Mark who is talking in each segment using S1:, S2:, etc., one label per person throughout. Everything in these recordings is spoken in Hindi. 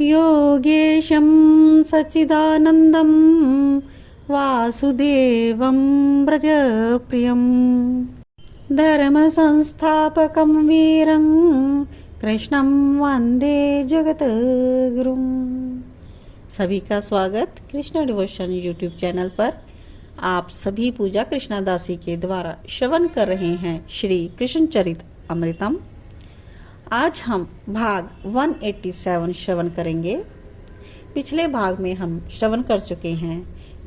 S1: योगेशं सच्चिदानन्दं वासुदेवं व्रजप्रियं धर्मसंस्थापकं वीरं कृष्णं वंदे जगद्गुरुं। सभी का स्वागत कृष्णा डिवोशन यूट्यूब चैनल पर। आप सभी पूजा कृष्णा दासी के द्वारा श्रवण कर रहे हैं श्री कृष्ण चरित अमृतम। आज हम भाग 187 श्रवण करेंगे। पिछले भाग में हम श्रवण कर चुके हैं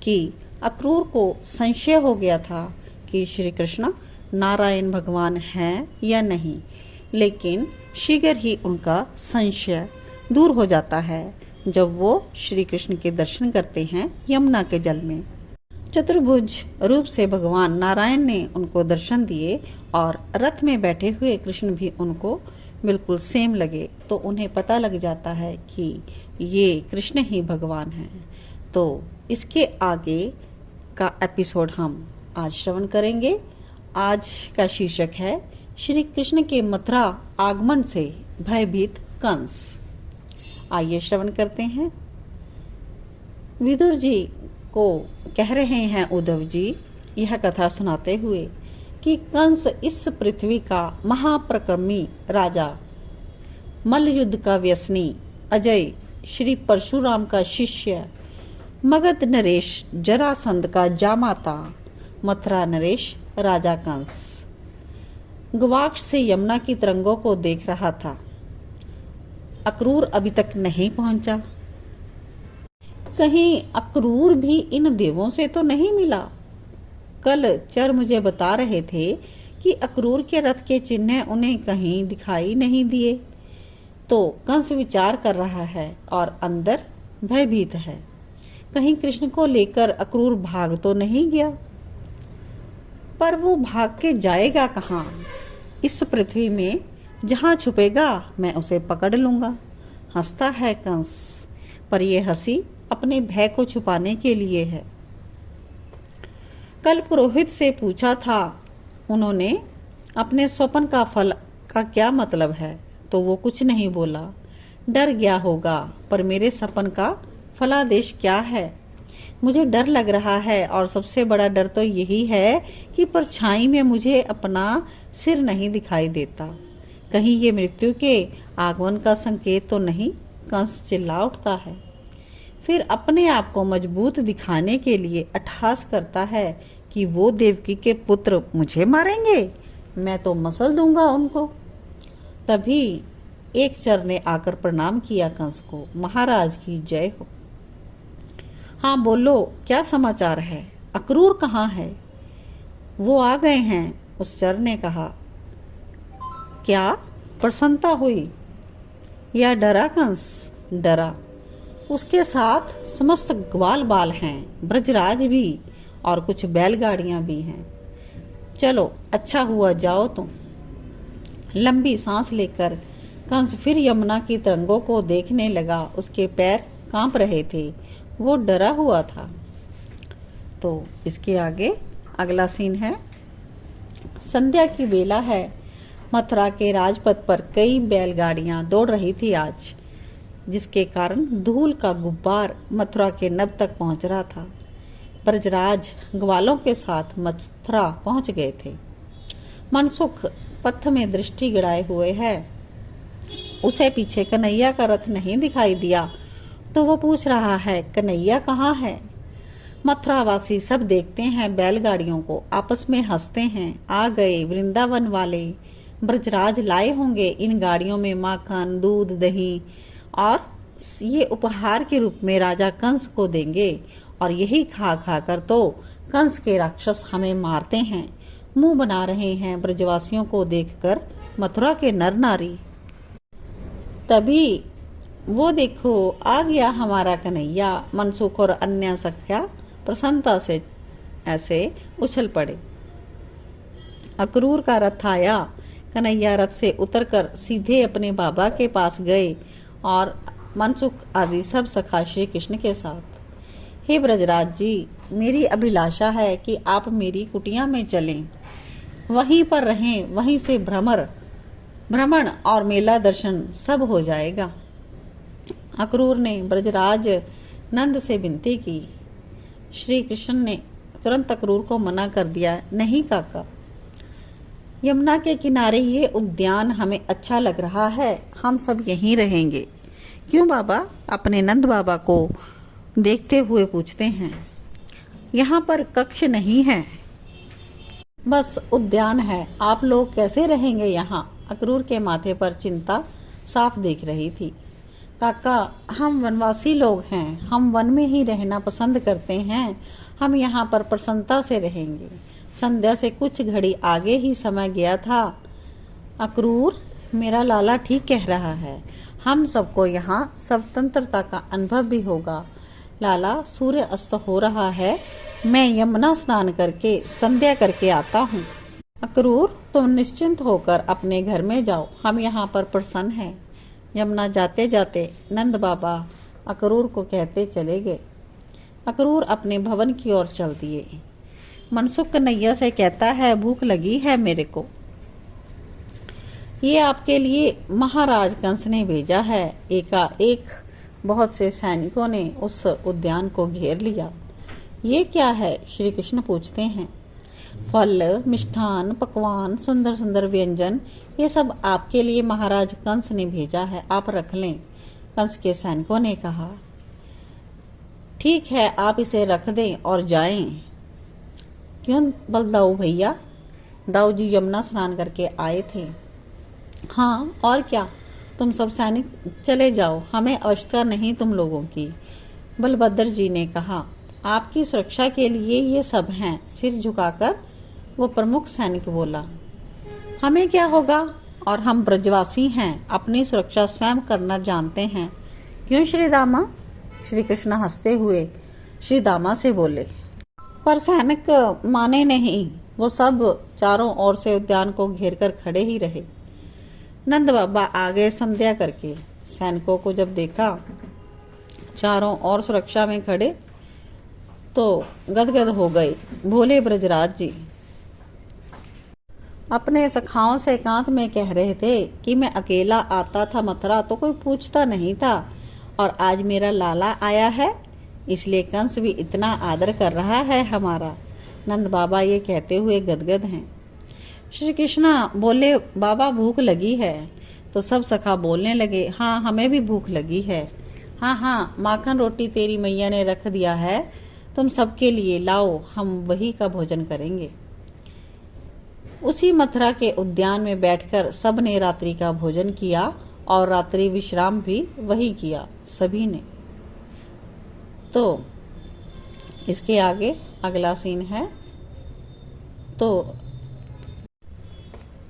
S1: कि अक्रूर को संशय हो गया था कि श्री कृष्ण नारायण भगवान हैं या नहीं, लेकिन शीघ्र ही उनका संशय दूर हो जाता है जब वो श्री कृष्ण के दर्शन करते हैं यमुना के जल में। चतुर्भुज रूप से भगवान नारायण ने उनको दर्शन दिए और रथ में बैठे हुए कृष्ण भी उनको बिल्कुल सेम लगे, तो उन्हें पता लग जाता है कि ये कृष्ण ही भगवान हैं। तो इसके आगे का एपिसोड हम आज श्रवण करेंगे। आज का शीर्षक है श्री कृष्ण के मथुरा आगमन से भयभीत कंस। आइए श्रवण करते हैं। विदुर जी को कह रहे हैं उद्धव जी यह कथा सुनाते हुए कि कंस इस पृथ्वी का महाप्रक्रमी राजा, मल्लयुद्ध का व्यसनी, अजय, श्री परशुराम का शिष्य, मगध नरेश जरासंध का जामाता, मथुरा नरेश राजा कंस गवाक्ष से यमुना की तरंगों को देख रहा था। अक्रूर अभी तक नहीं पहुंचा। कहीं अक्रूर भी इन देवों से तो नहीं मिला। कल चर मुझे बता रहे थे कि अक्रूर के रथ के चिन्ह उन्हें कहीं दिखाई नहीं दिए। तो कंस विचार कर रहा है और अंदर भयभीत है। कहीं कृष्ण को लेकर अक्रूर भाग तो नहीं गया। पर वो भाग के जाएगा कहाँ? इस पृथ्वी में जहाँ छुपेगा मैं उसे पकड़ लूंगा। हंसता है कंस, पर यह हंसी अपने भय को छुपाने के लिए है। कल पुरोहित से पूछा था उन्होंने अपने स्वप्न का फल का क्या मतलब है, तो वो कुछ नहीं बोला। डर गया होगा, पर मेरे सपन का फलादेश क्या है? मुझे डर लग रहा है और सबसे बड़ा डर तो यही है कि परछाई में मुझे अपना सिर नहीं दिखाई देता। कहीं ये मृत्यु के आगमन का संकेत तो नहीं? कंस चिल्ला उठता है। फिर अपने आप को मजबूत दिखाने के लिए अट्टहास करता है कि वो देवकी के पुत्र मुझे मारेंगे, मैं तो मसल दूंगा उनको। तभी एक चर ने आकर प्रणाम किया कंस को। महाराज की जय हो। हाँ बोलो, क्या समाचार है? अक्रूर कहाँ है? वो आ गए हैं, उस चर ने कहा। क्या प्रसन्नता हुई या डरा कंस? डरा। उसके साथ समस्त ग्वाल बाल हैं, ब्रजराज भी, और कुछ बैलगाड़ियां भी हैं। चलो अच्छा हुआ, जाओ तुम। लंबी सांस लेकर कंस फिर यमुना की तरंगों को देखने लगा। उसके पैर कांप रहे थे, वो डरा हुआ था। तो इसके आगे अगला सीन है। संध्या की बेला है। मथुरा के राजपथ पर कई बैलगाड़ियां दौड़ रही थी आज, जिसके कारण धूल का गुब्बार मथुरा के नभ तक पहुंच रहा था। ब्रजराज ग्वालों के साथ मथुरा पहुंच गए थे। मनसुख पथ में दृष्टि गड़ाए हुए है। उसे पीछे कन्हैया का रथ नहीं दिखाई दिया, तो वो पूछ रहा है कन्हैया कहाँ है? मथुरावासी सब देखते हैं बैलगाड़ियों को, आपस में हंसते हैं। आ गए वृंदावन वाले। ब्रजराज लाए होंगे इन गाड़ियों में माखन, दूध, दही, और ये उपहार के रूप में राजा कंस को देंगे। और यही खा खा कर तो कंस के राक्षस हमें मारते हैं। मुंह बना रहे हैं ब्रजवासियों को देखकर मथुरा के नर नारी। तभी वो देखो आ गया हमारा कन्हैया। मनसुख और अन्य सख्या प्रसन्नता से ऐसे उछल पड़े। अक्रूर का रथ आया। कन्हैया रथ से उतरकर सीधे अपने बाबा के पास गए और मनसुख आदि सब सखा श्री कृष्ण के साथ। हे ब्रजराज जी, मेरी अभिलाषा है कि आप मेरी कुटिया में चलें, वहीं पर रहें, वहीं से भ्रमण और मेला दर्शन सब हो जाएगा। अक्रूर ने ब्रजराज नंद से विनती की। श्री कृष्ण ने तुरंत अक्रूर को मना कर दिया, नहीं काका, यमुना के किनारे ये उद्यान हमें अच्छा लग रहा है, हम सब यहीं रहेंगे। क्यों बाबा? अपने नंद बाबा को देखते हुए पूछते हैं। यहाँ पर कक्ष नहीं है, बस उद्यान है, आप लोग कैसे रहेंगे यहाँ? अक्रूर के माथे पर चिंता साफ दिख रही थी। काका, हम वनवासी लोग हैं, हम वन में ही रहना पसंद करते हैं, हम यहाँ पर प्रसन्नता से रहेंगे। संध्या से कुछ घड़ी आगे ही समय गया था। अक्रूर, मेरा लाला ठीक कह रहा है, हम सबको यहाँ स्वतंत्रता का अनुभव भी होगा। लाला, सूर्य अस्त हो रहा है, मैं यमुना स्नान करके संध्या करके आता हूँ। अक्रूर, तुम निश्चिंत होकर अपने घर में जाओ, हम यहाँ पर प्रसन्न हैं। यमुना जाते जाते नंद बाबा अक्रूर को कहते चले गए। अक्रूर अपने भवन की ओर चल दिए। मनसुख कन्हैया से कहता है, भूख लगी है मेरे को। ये आपके लिए महाराज कंस ने भेजा है। एकाएक बहुत से सैनिकों ने उस उद्यान को घेर लिया। ये क्या है? श्री कृष्ण पूछते हैं। फल, मिष्ठान, पकवान, सुंदर सुंदर व्यंजन, ये सब आपके लिए महाराज कंस ने भेजा है, आप रख लें। कंस के सैनिकों ने कहा, ठीक है, आप इसे रख दें और जाएं। क्यों बलदाऊ भैया? दाऊ जी यमुना स्नान करके आए थे। हाँ, और क्या, तुम सब सैनिक चले जाओ, हमें आवश्यकता नहीं तुम लोगों की। बलभद्र जी ने कहा, आपकी सुरक्षा के लिए ये सब हैं। सिर झुकाकर वो प्रमुख सैनिक बोला, हमें क्या होगा, और हम ब्रजवासी हैं, अपनी सुरक्षा स्वयं करना जानते हैं। क्यों श्री दामा? श्री कृष्ण हंसते हुए श्री दामा से बोले। पर सैनिक माने नहीं, वो सब चारों ओर से उद्यान को घेर कर खड़े ही रहे। नंद बाबा आगे संध्या करके सैनिकों को जब देखा चारों ओर सुरक्षा में खड़े, तो गदगद हो गए। भोले ब्रजराज जी अपने सखाओं से एकांत में कह रहे थे कि मैं अकेला आता था मथुरा तो कोई पूछता नहीं था, और आज मेरा लाला आया है, इसलिए कंस भी इतना आदर कर रहा है हमारा। नंद बाबा ये कहते हुए गदगद हैं। श्री कृष्णा बोले, बाबा भूख लगी है। तो सब सखा बोलने लगे, हाँ हमें भी भूख लगी है। हाँ हाँ, माखन रोटी तेरी मैया ने रख दिया है, तुम सबके लिए लाओ, हम वही का भोजन करेंगे। उसी मथुरा के उद्यान में बैठकर सब ने रात्रि का भोजन किया और रात्रि विश्राम भी वही किया सभी ने। तो इसके आगे अगला सीन है। तो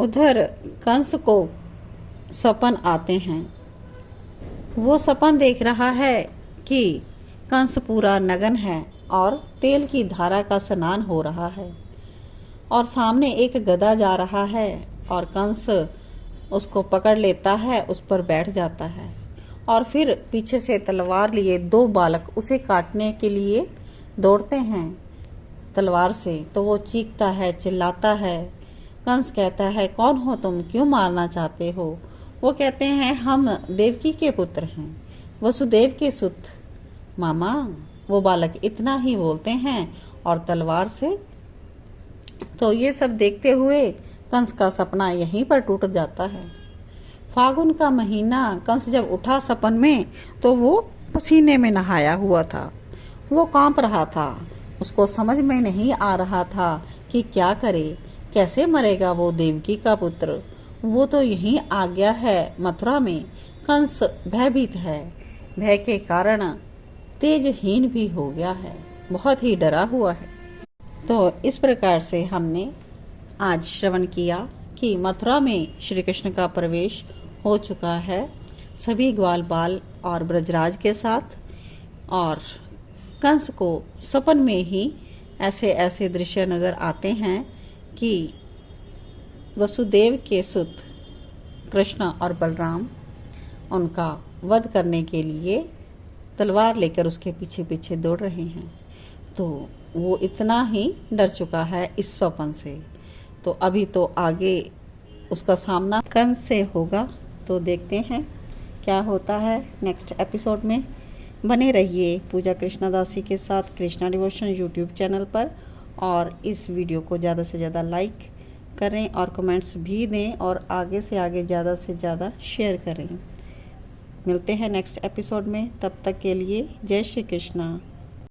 S1: उधर कंस को सपन आते हैं। वो सपन देख रहा है कि कंस पूरा नग्न है और तेल की धारा का स्नान हो रहा है, और सामने एक गधा जा रहा है और कंस उसको पकड़ लेता है, उस पर बैठ जाता है, और फिर पीछे से तलवार लिए दो बालक उसे काटने के लिए दौड़ते हैं तलवार से। तो वो चीखता है, चिल्लाता है। कंस कहता है, कौन हो तुम, क्यों मारना चाहते हो? वो कहते हैं, हम देवकी के पुत्र हैं, वसुदेव के सुत। मामा, वो बालक इतना ही बोलते हैं और तलवार से। तो ये सब देखते हुए कंस का सपना यहीं पर टूट जाता है। फागुन का महीना, कंस जब उठा सपन में तो वो पसीने में नहाया हुआ था। वो कांप रहा था, उसको समझ में नहीं आ रहा था कि क्या करे, कैसे मरेगा वो देवकी का पुत्र। वो तो यहीं आ गया है मथुरा में। कंस भयभीत है, भय के कारण तेजहीन भी हो गया है, बहुत ही डरा हुआ है। तो इस प्रकार से हमने आज श्रवण किया कि मथुरा में श्री कृष्ण का प्रवेश हो चुका है, सभी ग्वाल बाल और ब्रजराज के साथ। और कंस को सपन में ही ऐसे ऐसे दृश्य नज़र आते हैं कि वसुदेव के सुत कृष्ण और बलराम उनका वध करने के लिए तलवार लेकर उसके पीछे पीछे दौड़ रहे हैं। तो वो इतना ही डर चुका है इस स्वप्न से। तो अभी तो आगे उसका सामना कंस से होगा, तो देखते हैं क्या होता है नेक्स्ट एपिसोड में। बने रहिए पूजा कृष्णादासी के साथ कृष्णा डिवोशन यूट्यूब चैनल पर, और इस वीडियो को ज़्यादा से ज़्यादा लाइक करें और कमेंट्स भी दें, और आगे से आगे ज़्यादा से ज़्यादा शेयर करें। मिलते हैं नेक्स्ट एपिसोड में, तब तक के लिए जय श्री कृष्णा।